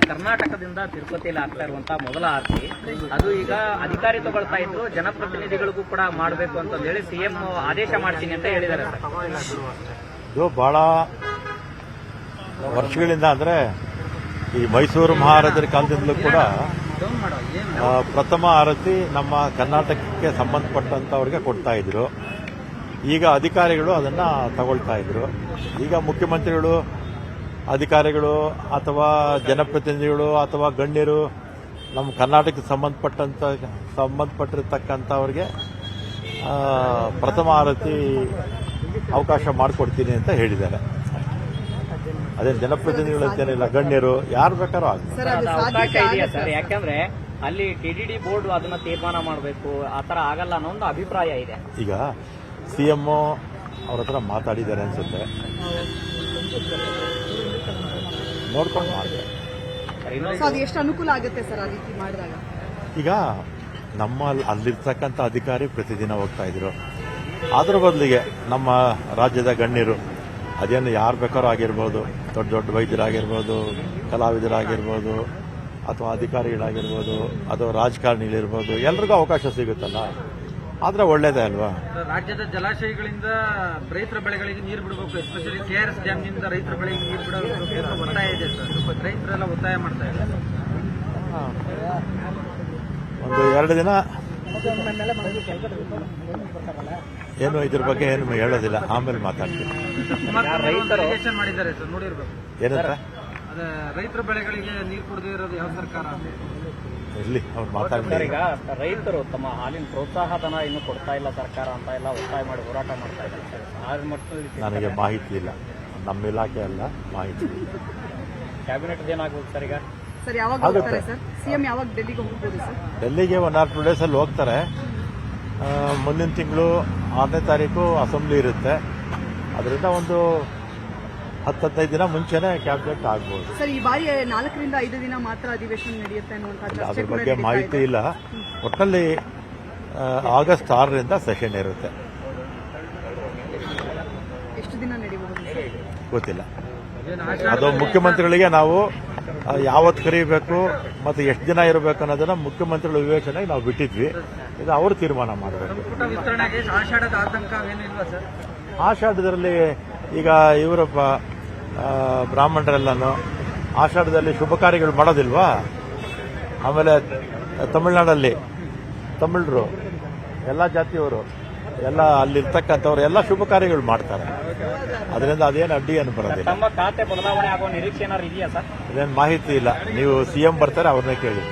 ಕರ್ನಾಟಕದಿಂದ ತಿರುಪತಿಯಲ್ಲಿ ಆಗ್ತಾ ಇರುವಂತಹ ಮೊದಲ ಆರತಿ ಅದು ಈಗ ಅಧಿಕಾರಿ ತಗೊಳ್ತಾ ಇದ್ರು, ಜನಪ್ರತಿನಿಧಿಗಳಿಗೂ ಕೂಡ ಮಾಡಬೇಕು ಅಂತ ಹೇಳಿ ಸಿಎಂ ಆದೇಶ ಮಾಡ್ತೀನಿ ಅಂತ ಹೇಳಿದ್ದಾರೆ ಸರ್. ಇದು ಬಹಳ ವರ್ಷಗಳಿಂದ ಅಂದ್ರೆ ಈ ಮೈಸೂರು ಮಹಾರಾಜರ ಕಾಲದಿಂದಲೂ ಕೂಡ ಪ್ರಥಮ ಆರತಿ ನಮ್ಮ ಕರ್ನಾಟಕಕ್ಕೆ ಸಂಬಂಧಪಟ್ಟಂತವ್ರಿಗೆ ಕೊಡ್ತಾ ಇದ್ರು. ಈಗ ಅಧಿಕಾರಿಗಳು ಅದನ್ನ ತಗೊಳ್ತಾ ಇದ್ರು. ಈಗ ಮುಖ್ಯಮಂತ್ರಿಗಳು, ಅಧಿಕಾರಿಗಳು ಅಥವಾ ಜನಪ್ರತಿನಿಧಿಗಳು ಅಥವಾ ಗಣ್ಯರು ನಮ್ಮ ಕರ್ನಾಟಕಕ್ಕೆ ಸಂಬಂಧಪಟ್ಟಿರ್ತಕ್ಕಂಥವ್ರಿಗೆ ಪ್ರಥಮ ಆರತಿ ಅವಕಾಶ ಮಾಡಿಕೊಡ್ತೀನಿ ಅಂತ ಹೇಳಿದ್ದಾರೆ. ಅದೇನು ಜನಪ್ರತಿನಿಧಿಗಳು ಅಂತೇನಿಲ್ಲ, ಗಣ್ಯರು ಯಾರು ಬೇಕಾದ್ರೂ ಅವಕಾಶ ಇದೆಯಾ ಸರ್? ಯಾಕಂದ್ರೆ ಅಲ್ಲಿ ಟಿಡಿಡಿ ಬೋರ್ಡ್ ಅದನ್ನ ತೀರ್ಮಾನ ಮಾಡಬೇಕು, ಆತರ ಆಗಲ್ಲ ಅನ್ನೋ ಒಂದು ಅಭಿಪ್ರಾಯ ಇದೆ. ಈಗ ಸಿಎಂ ಅವ್ರ ಹತ್ರ ಮಾತಾಡಿದ್ದಾರೆ ಅನ್ಸುತ್ತೆ, ನೋಡ್ಕೊಂಡು ಮಾಡ್ತಾರೆ. ಎಷ್ಟು ಅನುಕೂಲ ಆಗುತ್ತೆ ಸರ್ ಆ ರೀತಿ ಮಾಡಿದಾಗ? ಈಗ ನಮ್ಮ ಅಲ್ಲಿರ್ತಕ್ಕಂಥ ಅಧಿಕಾರಿ ಪ್ರತಿದಿನ ಹೋಗ್ತಾ ಇದ್ರು. ಅದ್ರ ಬದಲಿಗೆ ನಮ್ಮ ರಾಜ್ಯದ ಗಣ್ಯರು, ಅದೇನು ಯಾರು ಬೇಕಾದ್ರೂ ಆಗಿರ್ಬೋದು, ದೊಡ್ಡ ದೊಡ್ಡ ವೈದ್ಯರಾಗಿರ್ಬೋದು, ಕಲಾವಿದರಾಗಿರ್ಬೋದು, ಅಥವಾ ಅಧಿಕಾರಿಗಳಾಗಿರ್ಬೋದು, ಅಥವಾ ರಾಜಕಾರಣಿಗಳಿರ್ಬೋದು, ಎಲ್ರಿಗೂ ಅವಕಾಶ ಸಿಗುತ್ತಲ್ಲ, ಆದ್ರೆ ಒಳ್ಳೇದೇ ಅಲ್ವಾ? ರಾಜ್ಯದ ಜಲಾಶಯಗಳಿಂದ ರೈತರ ಬೆಳೆಗಳಿಗೆ ನೀರು ಬಿಡಬೇಕು, ಎಸ್ಪೆಷಲಿ ಕೆಆರ್ಎಸ್ ಡ್ಯಾಮ್ನಿಂದ ರೈತರ ಬೆಳೆಗೆ ನೀರು ಬಿಡಬೇಕು ಒತ್ತಾಯ ಇದೆ ಸರ್. ರೈತರೆಲ್ಲ ಒತ್ತಾಯ ಮಾಡ್ತಾ ಇದ್ದಾರೆ. ಒಂದು 2 ದಿನ ಏನು ಇದ್ರ ಬಗ್ಗೆ ಏನು ಹೇಳೋದಿಲ್ಲ, ಆಮೇಲೆ ಮಾತಾಡ್ತೀವಿ. ಮಾಡಿದ್ದಾರೆ ಸರ್, ನೋಡಿರ್ಬೇಕು. ಏನಂತ ರೈತರ ಬೆಳೆಗಳಿಗೆ ನೀರು ಕೊಡದೇ ಇರೋದು ಯಾವ ಸರ್ಕಾರ? ಇರ್ಲಿ, ಅವ್ರು ಮಾತಾಡ್ತಾರೆ. ಈಗ ರೈತರು ತಮ್ಮ ಹಾಲಿನ ಪ್ರೋತ್ಸಾಹಧನ ಇನ್ನು ಕೊಡ್ತಾ ಇಲ್ಲ ಸರ್ಕಾರ ಅಂತ ಎಲ್ಲ ಒತ್ತಾಯ ಮಾಡಿ ಹೋರಾಟ ಮಾಡ್ತಾ ಇದ್ದಾರೆ. ನನಗೆ ಮಾಹಿತಿ ಇಲ್ಲ, ನಮ್ಮ ಇಲಾಖೆ ಅಲ್ಲ, ಮಾಹಿತಿ. ಕ್ಯಾಬಿನೆಟ್ ಏನಾಗ್ಬೋದು ಸರ್? ಈಗ ಸರ್ ಯಾವಾಗ ಹೋಗ್ತಾರೆ ಸರ್? ಸಿಎಂ ಯಾವಾಗ ಡೆಲ್ಲಿಗೆ ಹೋಗ್ಬೋದು ಸರ್? ಡೆಲ್ಲಿಗೆ 1 or 2 days ಅಲ್ಲಿ ಹೋಗ್ತಾರೆ. ಮುಂದಿನ ತಿಂಗಳು 6ನೇ ತಾರೀಕು ಅಸೆಂಬ್ಲಿ ಇರುತ್ತೆ. ಅದರಿಂದ ಒಂದು 10-15 ದಿನ ಮುಂಚೆನೆ ಕ್ಯಾಬಿನೆಟ್ ಆಗ್ಬೋದು. ಸರ್ ಈ ಬಾರಿ 4 ರಿಂದ 5 ದಿನ ಮಾತ್ರ ಅಧಿವೇಶನ ನಡೆಯುತ್ತೆ ಅನ್ನುವಂತ ಅದ್ರ ಬಗ್ಗೆ ಮಾಹಿತಿ ಇಲ್ಲ. ಒಟ್ಟಿನಲ್ಲಿ ಆಗಸ್ಟ್ 6ರಿಂದ ಸೆಷನ್ ಇರುತ್ತೆ. ಎಷ್ಟು ದಿನ ನಡೆಯಬಹುದು ಗೊತ್ತಿಲ್ಲ. ಅದು ಮುಖ್ಯಮಂತ್ರಿಗಳಿಗೆ ನಾವು ಯಾವತ್ತು ಕರೀಬೇಕು ಮತ್ತು ಎಷ್ಟು ದಿನ ಇರಬೇಕು ಅನ್ನೋದನ್ನ ಮುಖ್ಯಮಂತ್ರಿಗಳ ವಿವೇಚನೆಗೆ ನಾವು ಬಿಟ್ಟಿದ್ವಿ. ಇದು ಅವರು ತೀರ್ಮಾನ ಮಾಡಬೇಕು. ಆಷಾಢದಲ್ಲಿ ಈಗ ಇವರು ಬ್ರಾಹ್ಮಣರೆಲ್ಲನೂ ಆಷಾಢದಲ್ಲಿ ಶುಭ ಕಾರ್ಯಗಳು ಮಾಡೋದಿಲ್ವಾ? ಆಮೇಲೆ ತಮಿಳುನಾಡಲ್ಲಿ ತಮಿಳರು, ಎಲ್ಲ ಜಾತಿಯವರು, ಎಲ್ಲ ಅಲ್ಲಿರ್ತಕ್ಕಂಥವ್ರು ಎಲ್ಲ ಶುಭ ಕಾರ್ಯಗಳು ಮಾಡ್ತಾರೆ. ಅದರಿಂದ ಅದೇನು ಅಡ್ಡಿ ಏನು ಬರೋದಿಲ್ಲ. ತಮ್ಮ ಖಾತೆ ಬದಲಾವಣೆ ಆಗೋ ನಿರೀಕ್ಷೆ ಏನಾದ್ರು ಇದೆಯಾ ಸರ್? ಅದೇನು ಮಾಹಿತಿ ಇಲ್ಲ, ನೀವು ಸಿಎಂ ಬರ್ತಾರೆ, ಅವ್ರನ್ನೇ ಕೇಳಿ.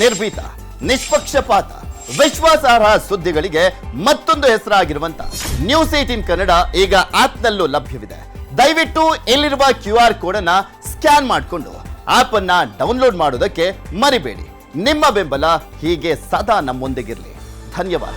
ನಿರ್ಭೀತ, ನಿಷ್ಪಕ್ಷಪಾತ, ವಿಶ್ವಾಸಾರ್ಹ ಸುದ್ದಿಗಳಿಗೆ ಮತ್ತೊಂದು ಹೆಸರಾಗಿರುವಂತ ನ್ಯೂಸ್ 18 ಕನ್ನಡ ಈಗ ಆಪ್ನಲ್ಲೂ ಲಭ್ಯವಿದೆ. ದಯವಿಟ್ಟು ಇಲ್ಲಿರುವ QR ಕೋಡ್ ಅನ್ನ ಸ್ಕ್ಯಾನ್ ಮಾಡಿಕೊಂಡು ಆಪ್ ಅನ್ನ ಡೌನ್ಲೋಡ್ ಮಾಡೋದಕ್ಕೆ ಮರಿಬೇಡಿ. ನಿಮ್ಮ ಬೆಂಬಲ ಹೀಗೆ ಸದಾ ನಮ್ಮೊಂದಿಗಿರಲಿ. ಧನ್ಯವಾದ.